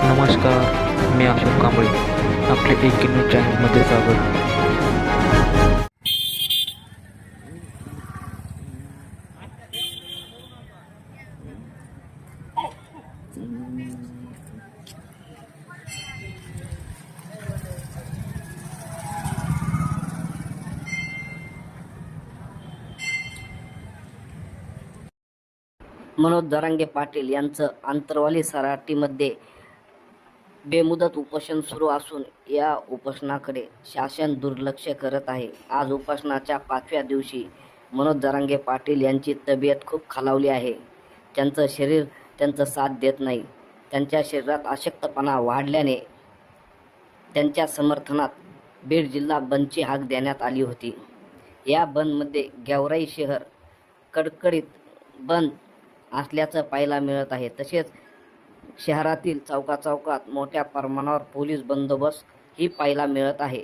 नमस्कार, मी अशोक कांबळे. आपले एक न्यूज चॅनलमध्ये स्वागत. मनोज जरांगे पाटील यांचं आंतरवाली सराटीमध्ये बेमुदत उपोषण सुरू असून या उपोषणाकडे शासन दुर्लक्ष करत आहे. आज उपोषणाच्या 5व्या दिवशी मनोज जरांगे पाटील यांची तब्येत खूप खालावली आहे. त्यांचं शरीर त्यांचं साथ देत नाही. त्यांच्या शरीरात अशक्तपणा वाढल्याने त्यांच्या समर्थनात बीड जिल्हा बंदची हाक देण्यात आली होती. या बंदमध्ये गेवराई शहर कडकडीत बंद असल्याचं पाहायला मिळत आहे. तसेच शहरातील चौकाचौकात मोठ्या प्रमाणावर पोलीस बंदोबस्त ही पाहायला मिळत आहे.